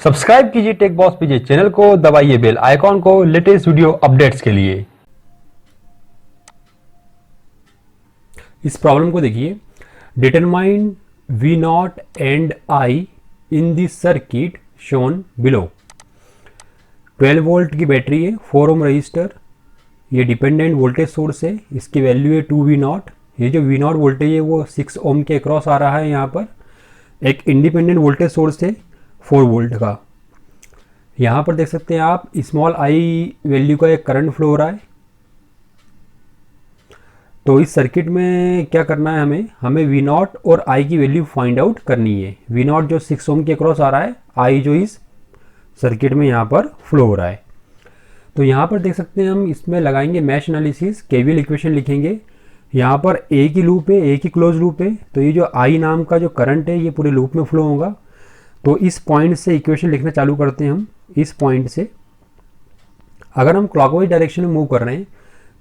Subscribe कीजिए take boss पीजे channel को, दबाइए बेल आइकॉन को लेटेस्ट वीडियो अपडेट्स के लिए। इस प्रॉब्लम को देखिए, determine V naught and I in the circuit shown below. 12 volt की बैटरी है, 4 ओम रजिस्टर, ये डिपेंडेंट वोल्टेज सोर्स है, इसकी वैल्यू है 2 वी नॉट। ये जो वी नॉट वोल्टेज है वो 6 ओम के अक्रॉस आ रहा है। यहाँ पर एक इंडिपेंडेंट वोल्टेज सोर्स है 4 वोल्ट का। यहाँ पर देख सकते हैं आप स्मॉल आई वैल्यू का एक करंट फ्लो हो रहा है। तो इस सर्किट में क्या करना है, हमें वी नॉट और आई की वैल्यू फाइंड आउट करनी है। वी नॉट जो 6 ओम के अक्रॉस आ रहा है, आई जो इस सर्किट में यहाँ पर फ्लो हो रहा है। तो यहाँ पर देख सकते हैं हम इसमें लगाएंगे मैश एनालिसिस, केवीएल इक्वेशन लिखेंगे। यहाँ पर एक ही लूप है, एक ही क्लोज लूप है, तो ये जो आई नाम का जो करंट है ये पूरे लूप में फ्लो होगा। तो इस पॉइंट से इक्वेशन लिखना चालू करते हैं हम। इस पॉइंट से अगर हम क्लॉकवाइज डायरेक्शन में मूव कर रहे हैं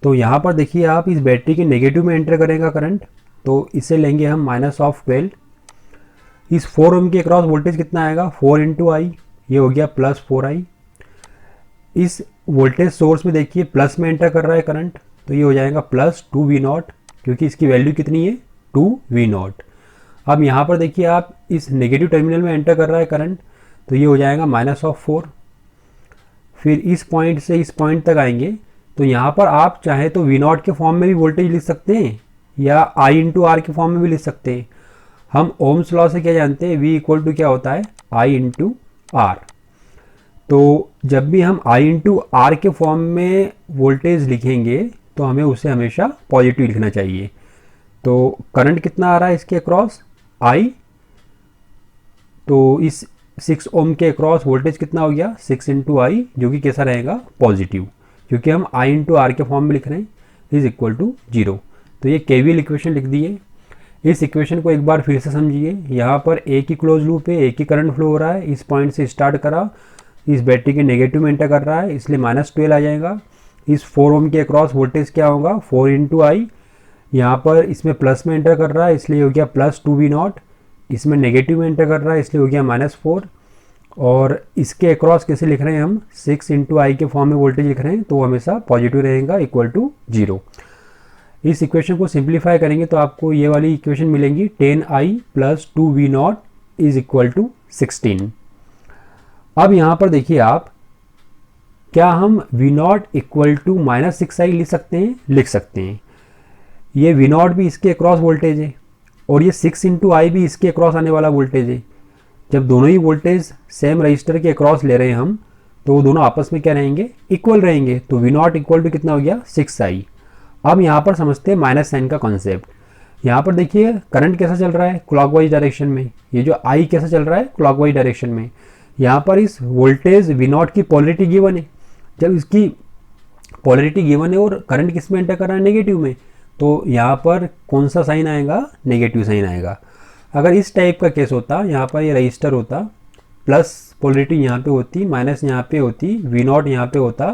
तो यहाँ पर देखिए आप इस बैटरी के नेगेटिव में एंटर करेगा करंट, तो इसे लेंगे हम -12। इस 4 ओम के अक्रॉस वोल्टेज कितना आएगा, 4 इंटू आई, ये हो गया +4i। इस वोल्टेज सोर्स में देखिए प्लस में एंटर कर रहा है करंट, तो ये हो जाएगा +2 वी नॉट, क्योंकि इसकी वैल्यू कितनी है 2 वी नॉट। अब यहाँ पर देखिए आप इस नेगेटिव टर्मिनल में एंटर कर रहा है करंट, तो ये हो जाएगा -4। फिर इस पॉइंट से इस पॉइंट तक आएंगे तो यहाँ पर आप चाहे तो वी नॉट के फॉर्म में भी वोल्टेज लिख सकते हैं या आई इंटू आर के फॉर्म में भी लिख सकते हैं। हम ओम्स लॉ से क्या जानते हैं, V इक्वल टू क्या होता है, आई इंटू आर। तो जब भी हम आई इंटू आर के फॉर्म में वोल्टेज लिखेंगे तो हमें उसे हमेशा पॉजिटिव लिखना चाहिए। तो करंट कितना आ रहा है इसके अक्रॉस, आई, तो इस 6 ओम के अक्रॉस वोल्टेज कितना हो गया, 6 इंटू आई, जो कि कैसा रहेगा, पॉजिटिव, क्योंकि हम आई इंटू आर के फॉर्म में लिख रहे हैं, इज इक्वल टू 0। तो ये केवीएल इक्वेशन लिख दिए। इस इक्वेशन को एक बार फिर से समझिए। यहाँ पर एक ही क्लोज लूप है, एक ही करंट फ्लो हो रहा है, इस पॉइंट से स्टार्ट करा, इस बैटरी के नेगेटिव में एंटर कर रहा है, इसलिए -12 आ जाएगा। इस 4 ओम के अक्रॉस वोल्टेज क्या होगा, 4 इंटू आई, यहाँ पर इसमें प्लस में एंटर कर रहा है इसलिए हो गया +2 वी नॉट, इसमें नेगेटिव में एंटर कर रहा है इसलिए हो गया -4। और इसके अक्रॉस कैसे लिख रहे हैं हम, 6 इंटू आई के फॉर्म में वोल्टेज लिख रहे हैं, तो वो हमेशा पॉजिटिव रहेगा, इक्वल टू 0। इस इक्वेशन को सिंप्लीफाई करेंगे तो आपको ये वाली इक्वेशन मिलेंगी, 10i + 2 V naught is equal to 16। अब यहाँ पर देखिए आप, क्या हम we not equal to -6i लिख सकते हैं, लिख सकते हैं। ये वी नॉट भी इसके अक्रॉस वोल्टेज है और ये 6 इंटू आई भी इसके अक्रॉस आने वाला वोल्टेज है। जब दोनों ही वोल्टेज सेम रजिस्टर के अक्रॉस ले रहे हैं हम, तो वो दोनों आपस में क्या रहेंगे, इक्वल रहेंगे। तो वी नॉट इक्वल टू कितना हो गया, 6i। अब यहाँ पर समझते हैं माइनस साइन का कॉन्सेप्ट। यहाँ पर देखिए करंट कैसा चल रहा है, क्लॉकवाइज डायरेक्शन में, ये जो आई कैसा चल रहा है, क्लॉकवाइज डायरेक्शन में। यहाँ पर इस वोल्टेज वी नॉट की पोलरिटी गिवन है। जब इसकी पोलरिटी गिवन है और करंट किस में एंटर कर रहा है, नेगेटिव में, तो यहाँ पर कौन सा साइन आएगा, नेगेटिव साइन आएगा। अगर इस टाइप का केस होता, यहाँ पर ये रजिस्टर होता, प्लस पोलरिटी यहाँ पे होती, माइनस यहाँ पे होती, वी नॉट यहाँ पे होता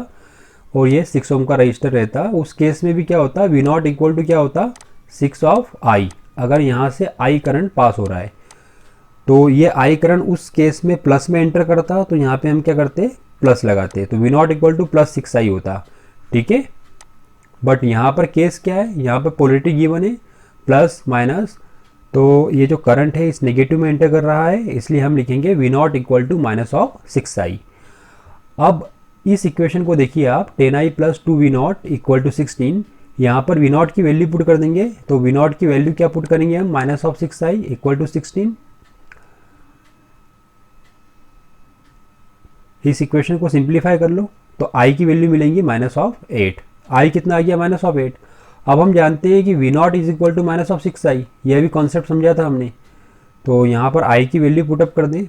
और ये 6 ओम का रजिस्टर रहता, उस केस में भी क्या होता, वी नॉट इक्वल टू क्या होता, 6 ऑफ आई। अगर यहाँ से आई करंट पास हो रहा है तो ये आई करंट उस केस में प्लस में एंटर करता, तो यहाँ पे हम क्या करते, प्लस लगाते, तो we not equal to +6i होता, ठीक है। बट यहाँ पर केस क्या है, यहाँ पर पोलरिटी गिवन है प्लस माइनस, तो ये जो करंट है इस नेगेटिव में एंटर कर रहा है, इसलिए हम लिखेंगे we not equal to -6i। अब इस इक्वेशन को देखिए आप, 10i + 2 V not equal to 16। यहाँ पर वी नॉट की वैल्यू पुट कर देंगे, तो वी नॉट की वैल्यू क्या पुट करेंगे हम, -6i इक्वल टू 16। इस इक्वेशन को सिंप्लीफाई कर लो तो i की वैल्यू मिलेंगी -8। i कितना आ गया, -8। अब हम जानते हैं कि V naught is equal to -6i, यह भी कॉन्सेप्ट समझा था हमने। तो यहाँ पर i की वैल्यू पुटअप कर दें,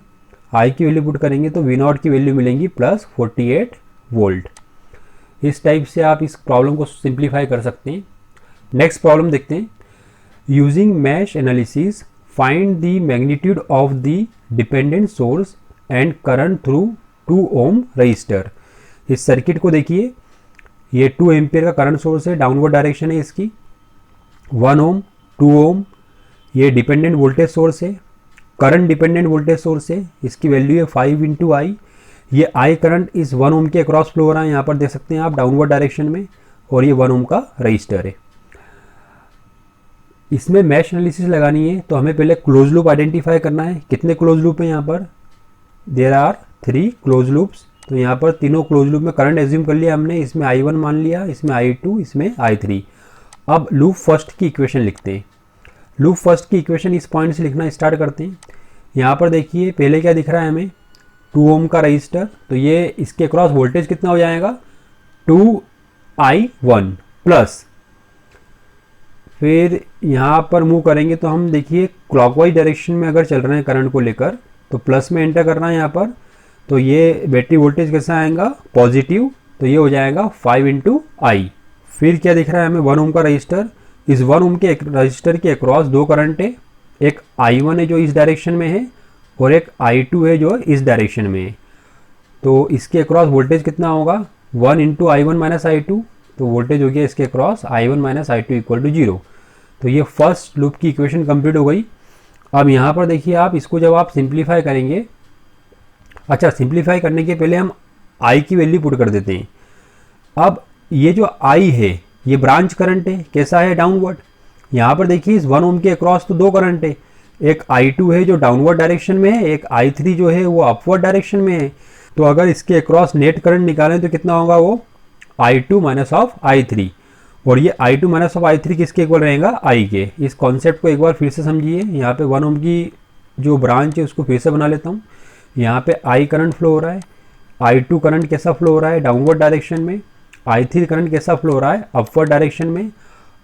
i की वैल्यू पुट करेंगे तो वी नॉट की वैल्यू मिलेंगी +48 वोल्ट। इस टाइप से आप इस प्रॉब्लम को सिंप्लीफाई कर सकते हैं। नेक्स्ट प्रॉब्लम देखते हैं। Using mesh analysis find the magnitude of the dependent source and current through 2 ohm resistor. इस सर्किट को देखिए, ये 2 एम्पियर का करंट सोर्स है, डाउनवर्ड डायरेक्शन है इसकी, 1 ओम, 2 ओम, ये डिपेंडेंट वोल्टेज सोर्स है, करंट डिपेंडेंट वोल्टेज सोर्स है, इसकी वैल्यू है 5 इंटू आई। ये आई करंट इस 1 ओम के अक्रॉस फ्लो हो रहा है, यहाँ पर देख सकते हैं आप डाउनवर्ड डायरेक्शन में, और ये 1 ओम का रजिस्टर है। इसमें मैश एनालिसिस लगानी है तो हमें पहले क्लोज लूप आइडेंटिफाई करना है। कितने क्लोज लूप हैं यहाँ पर? There are 3 close loops. तो यहाँ पर तीनों क्लोज लूप में करंट एज्यूम कर लिया हमने, इसमें I1 मान लिया, इसमें I2, इसमें I3। अब लूप फर्स्ट की इक्वेशन लिखते हैं। लूप फर्स्ट की इक्वेशन इस पॉइंट से लिखना स्टार्ट करते हैं। यहाँ पर देखिए पहले क्या दिख रहा है हमें, 2 ओम का रजिस्टर, तो ये इसके क्रॉस वोल्टेज कितना हो जाएगा, 2I1 प्लस, फिर यहाँ पर मूव करेंगे तो हम देखिए क्लॉकवाइज डायरेक्शन में अगर चल रहे हैं करंट को लेकर, तो प्लस में एंटर करना है यहाँ पर, तो ये बैटरी वोल्टेज कैसा आएगा, पॉजिटिव, तो ये हो जाएगा 5 इंटू आई। फिर क्या दिख रहा है हमें, 1 ओम का रजिस्टर, इस 1 ओम के रजिस्टर के अक्रॉस 2 करंट है, एक I1 है जो इस डायरेक्शन में है, और एक I2 है जो इस डायरेक्शन में है। तो इसके अक्रॉस वोल्टेज कितना होगा, 1 इंटू I1 माइनस I2, तो वोल्टेज हो गया इसके across I1 minus I2 equal to 0। तो ये फर्स्ट लूप की इक्वेशन कंप्लीट हो गई। अब यहाँ पर देखिए आप इसको जब आप सिंप्लीफाई करेंगे, अच्छा सिंप्लीफाई करने के पहले हम I की वैल्यू पुट कर देते हैं। अब ये जो I है ये ब्रांच करंट है, कैसा है, डाउनवर्ड। यहाँ पर देखिए इस 1 ओम के अक्रॉस तो 2 करंट है, एक I2 है जो डाउनवर्ड डायरेक्शन में है, एक I3 जो है वो अपवर्ड डायरेक्शन में है। तो अगर इसके अक्रॉस नेट करंट निकालें तो कितना होगा, वो I2 माइनस ऑफ I3, और ये I2 माइनस ऑफ I3 किसके इक्वल रहेगा, I के। इस कॉन्सेप्ट को एक बार फिर से समझिए। यहाँ पे 1 ओम की जो ब्रांच है उसको फिर से बना लेता हूँ। यहाँ पे I करंट फ्लो हो रहा है, I2 करंट कैसा फ्लो हो रहा है, डाउनवर्ड डायरेक्शन में, I3 करंट कैसा फ्लो हो रहा है, अपवर्ड डायरेक्शन में।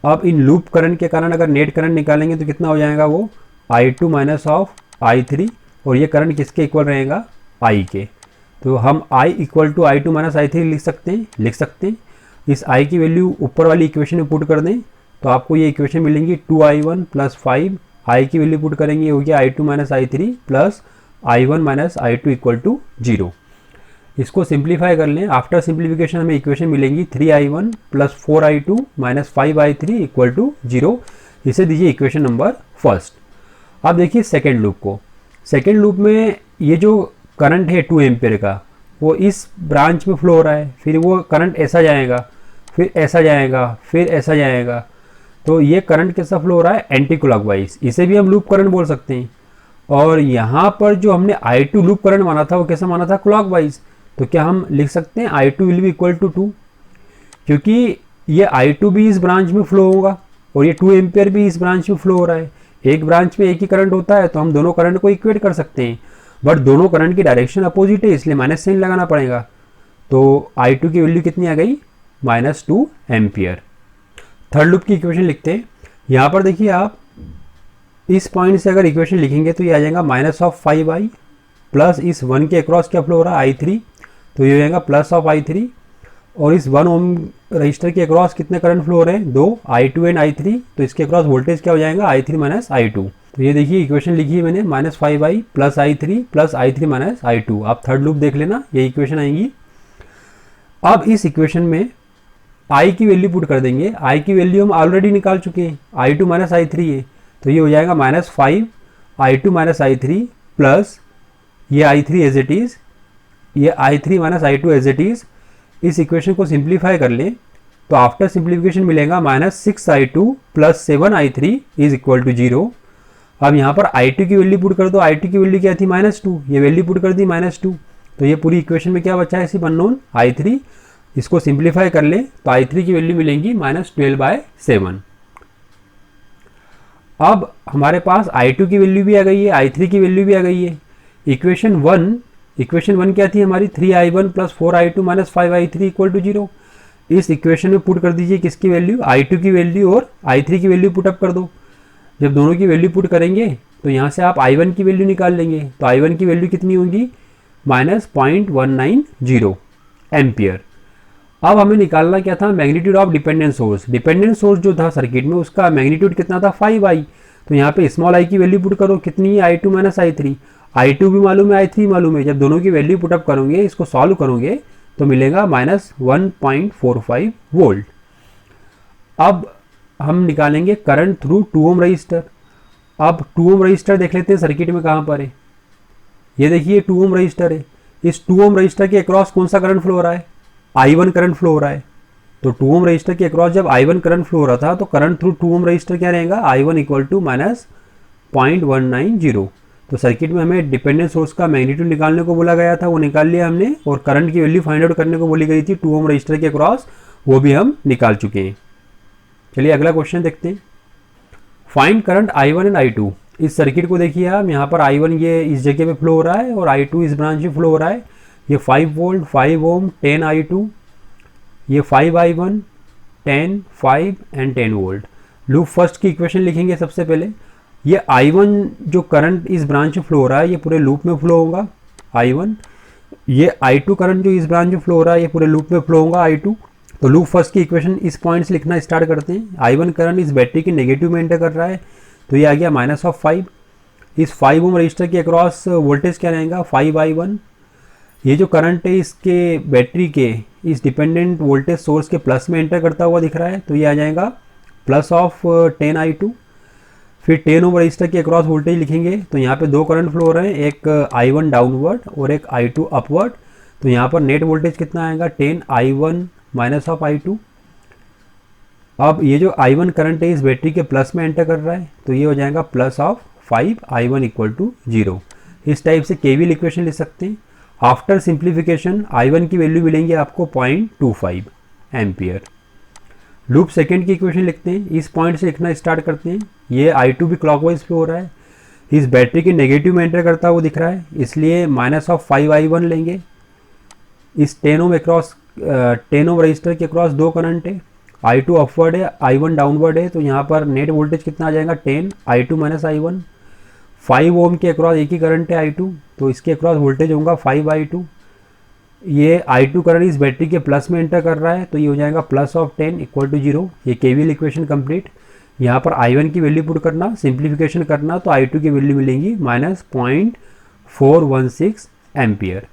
अब इन लूप करंट के कारण अगर नेट करंट निकालेंगे तो कितना हो जाएगा, वो I2 माइनस ऑफ I3, और ये करंट किसके इक्वल रहेगा, I के। तो हम I equal to I2 minus I3 लिख सकते हैं। इस I की वैल्यू ऊपर वाली इक्वेशन में पुट कर दें तो आपको ये इक्वेशन मिलेंगी 2I1 प्लस 5, I की वैल्यू पुट करेंगे हो गया I2 minus I3 plus I1 minus I2 equal to 0। इसको सिंप्लीफाई कर लें, आफ्टर सिंप्लीफिकेशन हमें इक्वेशन मिलेंगी 3I1 plus 4I2 minus 5I3 equal to 0। इसे दीजिए इक्वेशन नंबर फर्स्ट। अब देखिए सेकेंड लूप को। सेकेंड लूप में ये जो करंट है 2 एम्पियर का, वो इस ब्रांच में फ्लो हो रहा है, फिर वो करंट ऐसा जाएगा, फिर ऐसा जाएगा, फिर ऐसा जाएगा। तो ये करंट कैसा फ्लो हो रहा है, एंटी क्लॉकवाइज, इसे भी हम लूप करंट बोल सकते हैं। और यहाँ पर जो हमने I2 लूप करंट माना था वो कैसा माना था, क्लॉकवाइज। तो क्या हम लिख सकते हैं I2 will be equal to 2, क्योंकि ये I2 भी इस ब्रांच में फ्लो होगा और ये 2 एम्पियर भी इस ब्रांच में फ्लो हो रहा है। एक ब्रांच में एक ही करंट होता है तो हम दोनों करंट को इक्वेट कर सकते हैं, बट दोनों करंट की डायरेक्शन अपोजिट है इसलिए माइनस साइन लगाना पड़ेगा। तो I2 की वैल्यू कितनी आ गई, -2 एम्पियर। थर्ड लूप की इक्वेशन लिखते हैं। यहाँ पर देखिए आप इस पॉइंट से अगर इक्वेशन लिखेंगे तो ये आ जाएगा -5I प्लस इस 1 के अक्रॉस क्या फ्लो हो रहा है, I3, तो ये हो जाएगा प्लस ऑफ I3, और इस 1 ओम रजिस्टर के अक्रॉस कितने करंट फ्लो हो रहे हैं, 2, I2 एंड I3, तो इसके अक्रॉस वोल्टेज क्या हो जाएगा, I3 माइनस I2। तो ये देखिए इक्वेशन लिखी है मैंने, -5I plus I3 plus I3 minus I2। आप थर्ड लूप देख लेना, ये इक्वेशन आएंगी। अब इस इक्वेशन में I की वैल्यू पुट कर देंगे। I की वैल्यू हम ऑलरेडी निकाल चुके हैं, I2 माइनस I3 है, तो ये हो जाएगा -5 I2 माइनस I3 प्लस ये I3 एज इट इज़, ये I3 minus I2 as it is. इस इक्वेशन को सिंप्लीफाई कर लें तो आफ्टर सिंप्लीफिकेशन मिलेगा -6I2 plus 7I3 is equal to 0। अब यहाँ पर I2 की वैल्यू पुट कर दो, I2 की वैल्यू क्या थी, -2, ये वैल्यू पुट कर दी -2, तो ये पूरी इक्वेशन में क्या बचा है, सिर्फ अननोन I3। इसको सिंप्लीफाई कर लें तो I3 की वैल्यू मिलेंगी -12/7। अब हमारे पास I2 की वैल्यू भी आ गई है, I3 की वैल्यू भी आ गई है। इक्वेशन 1 क्या थी हमारी, 3I1 plus 4I2 minus 5I3 equal to 0। इस इक्वेशन में पुट कर दीजिए किसकी वैल्यू, I2 की वैल्यू और I3 की वैल्यू पुट अप कर दो। जब दोनों की वैल्यू पुट करेंगे तो यहाँ से आप I1 की वैल्यू निकाल लेंगे, तो I1 की वैल्यू कितनी होगी, -0.190 एम्पियर। अब हमें निकालना क्या था, magnitude of dependent source. Dependent source जो था सर्किट में उसका मैग्नीट्यूड कितना था, 5I। तो यहाँ पे स्मॉल I की वैल्यू पुट करो, कितनी है, I2 माइनस I3। I2 भी मालूम है, I3 मालूम है। जब दोनों की वैल्यू पुटअप करोगे, इसको सॉल्व करोगे तो मिलेगा -1.45 वोल्ट। अब हम निकालेंगे करंट थ्रू 2 ओम रजिस्टर। अब 2 ओम रजिस्टर देख लेते हैं सर्किट में कहाँ पर है। ये देखिए 2 ओम रजिस्टर है। इस 2 ओम रजिस्टर के अक्रॉस कौन सा करंट फ्लो हो रहा है? I1 करंट फ्लो हो रहा है। तो 2 ओम रजिस्टर के अक्रॉस जब I1 करंट फ्लो हो रहा था तो करंट थ्रू 2 ओम रजिस्टर क्या रहेगा? I1 equal to minus 0.190। तो सर्किट में हमें डिपेंडेंट सोर्स का मैग्नीट्यूड निकालने को बोला गया था, वो निकाल लिया हमने, और करंट की वैल्यू फाइंड आउट करने को बोली गई थी 2 ओम रजिस्टर के अक्रॉस, वो भी हम निकाल चुके हैं। चलिए अगला क्वेश्चन देखते हैं। Find current I1 and I2। इस सर्किट को देखिए आप, यहाँ पर I1 ये इस जगह पे फ्लो हो रहा है और I2 इस ब्रांच में फ्लो हो रहा है। ये 5 वोल्ट, 5 ओम, 10 I2, ये 5 I1, 10, 5 and 10 volt. Loop first की इक्वेशन लिखेंगे सबसे पहले। ये I1 जो करंट इस ब्रांच में फ्लो हो रहा है ये पूरे लूप में फ्लो होगा I1। ये I2 करंट जो इस ब्रांच में फ्लो हो रहा है ये पूरे लूप में फ्लो होगा I2। तो लूप फर्स्ट की इक्वेशन इस पॉइंट से लिखना स्टार्ट करते हैं। I1 करंट इस बैटरी के नेगेटिव में एंटर कर रहा है, तो ये आ गया -5। इस 5 ओम रजिस्टर के अक्रॉस वोल्टेज क्या रहेगा? 5 I1। ये जो करंट है इसके बैटरी के इस डिपेंडेंट वोल्टेज सोर्स के प्लस में एंटर करता हुआ दिख रहा है, तो ये आ जाएगा +10 I2। फिर 10 ओम रजिस्टर के अक्रॉस वोल्टेज लिखेंगे, तो यहाँ पे दो करंट फ्लो हो रहे हैं, एक I1 डाउनवर्ड और एक I2 अपवर्ड। तो यहाँ पर नेट वोल्टेज कितना आएगा? 10 I1 माइनस ऑफ I2। अब ये जो I1 करंट है इस बैटरी के प्लस में एंटर कर रहा है, तो ये हो जाएगा +5 I1 इक्वल टू 0। इस टाइप से केवीएल इक्वेशन लिख सकते हैं। आफ्टर सिंप्लीफिकेशन I1 की वैल्यू मिलेंगी आपको 0.25 एम्पियर। लूप सेकेंड की इक्वेशन लिखते हैं। इस पॉइंट से लिखना स्टार्ट करते हैं। ये I2 भी क्लॉकवाइज फ्लो हो रहा है, इस बैटरी के नेगेटिव में एंटर करता हुआ दिख रहा है, इसलिए -5 I1 लेंगे। इस 10 ओम अक्रॉस 10 ओम रजिस्टर के अक्रॉस दो करंट है, I2 अपवर्ड है, I1 डाउनवर्ड है, तो यहाँ पर नेट वोल्टेज कितना आ जाएगा? 10 I2 माइनस I1। 5 ओम के अक्रॉस एक ही करंट है I2, तो इसके अक्रॉस वोल्टेज होगा 5 I2। ये I2 करंट इस बैटरी के प्लस में एंटर कर रहा है, तो ये हो जाएगा +10 इक्वल टू 0। ये केवीएल इक्वेशन कंप्लीट। यहाँ पर I1 की वैल्यू पुट करना, सिंप्लीफिकेशन करना, तो I2 की वैल्यू मिलेंगी -0.416 एम्पियर।